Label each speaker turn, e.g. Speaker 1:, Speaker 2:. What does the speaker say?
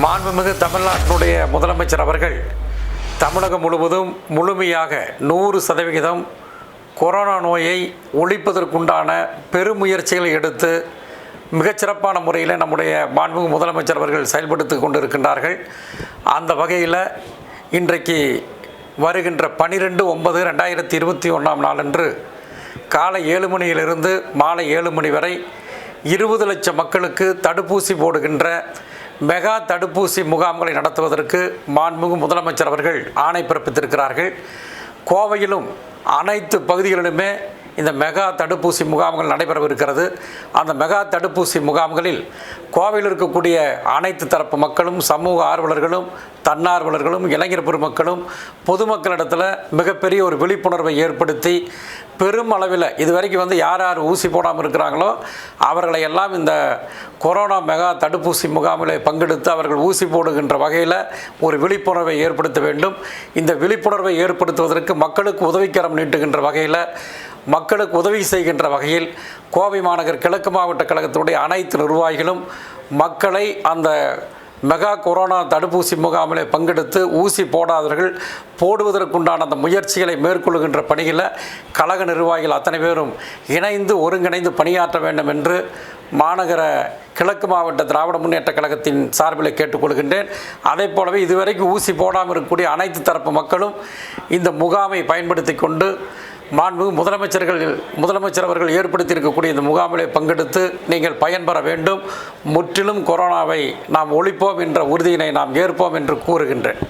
Speaker 1: மாண்புமிகு தமிழ்நாட்டினுடைய முதலமைச்சர் அவர்கள் தமிழகம் முழுவதும் முழுமையாக 100% கொரோனா நோயை ஒழிப்பதற்குண்டான பெருமுயற்சிகளை எடுத்து மிகச்சிறப்பான முறையில் நம்முடைய மாண்புமிகு முதலமைச்சர் அவர்கள் செயல்படுத்தி கொண்டிருக்கின்றார்கள். அந்த வகையில் இன்றைக்கு வருகின்ற 12/9/2021 நாளன்று காலை 7 மணியிலிருந்து மாலை 7 மணி வரை 20 லட்சம் மக்களுக்கு தடுப்பூசி போடுகின்ற மெகா தடுப்பூசி முகாம்களை நடத்துவதற்கு மாண்புமிகு முதலமைச்சர் அவர்கள் ஆணை பிறப்பித்திருக்கிறார்கள். கோவையிலும் அனைத்து பகுதிகளிலுமே இந்த மெகா தடுப்பூசி முகாம்கள் நடைபெறவிருக்கிறது. அந்த மெகா தடுப்பூசி முகாம்களில் கோவையில் இருக்கக்கூடிய அனைத்து தரப்பு மக்களும், சமூக ஆர்வலர்களும், தன்னார்வலர்களும், இளைஞர் பெருமக்களும் பொதுமக்களிடத்தில் மிகப்பெரிய ஒரு விழிப்புணர்வை ஏற்படுத்தி பெரும் அளவில் இதுவரைக்கும் யார் யார் ஊசி போடாமல் இருக்கிறாங்களோ அவர்களை எல்லாம் இந்த கொரோனா மெகா தடுப்பூசி முகாமில் பங்கெடுத்து அவர்கள் ஊசி போடுகின்ற வகையில் ஒரு விழிப்புணர்வை ஏற்படுத்த வேண்டும். இந்த விழிப்புணர்வை ஏற்படுத்துவதற்கு மக்களுக்கு உதவிக்கரம் நீட்டுகின்ற வகையில், மக்களுக்கு உதவி செய்கின்ற வகையில் கோவை மாநகர் கிழக்கு மாவட்ட கழகத்துடைய அனைத்து நிர்வாகிகளும் மக்களை அந்த மெகா கொரோனா தடுப்பூசி முகாமில் பங்கெடுத்து ஊசி போடாதவர்கள் போடுவதற்குண்டான அந்த முயற்சிகளை மேற்கொள்கின்ற பணியில் கழக நிர்வாகிகள் அத்தனை பேரும் இணைந்து ஒருங்கிணைந்து பணியாற்ற வேண்டும் என்று மாநகர கிழக்கு மாவட்ட திராவிட முன்னேற்ற கழகத்தின் சார்பில் கேட்டுக்கொள்கின்றேன். அதே போலவே இதுவரைக்கும் ஊசி போடாமல் இருக்கக்கூடிய அனைத்து தரப்பு மக்களும் இந்த முகாமை பயன்படுத்தி கொண்டு மாண்புமிகு முதலமைச்சர் அவர்கள் ஏற்படுத்தியிருக்கக்கூடிய இந்த முகாமிலே பங்கெடுத்து நீங்கள் பயன்பெற வேண்டும். முற்றிலும் கொரோனாவை நாம் ஒழிப்போம் என்ற உறுதியினை நாம் ஏற்போம் என்று கூறுகின்றேன்.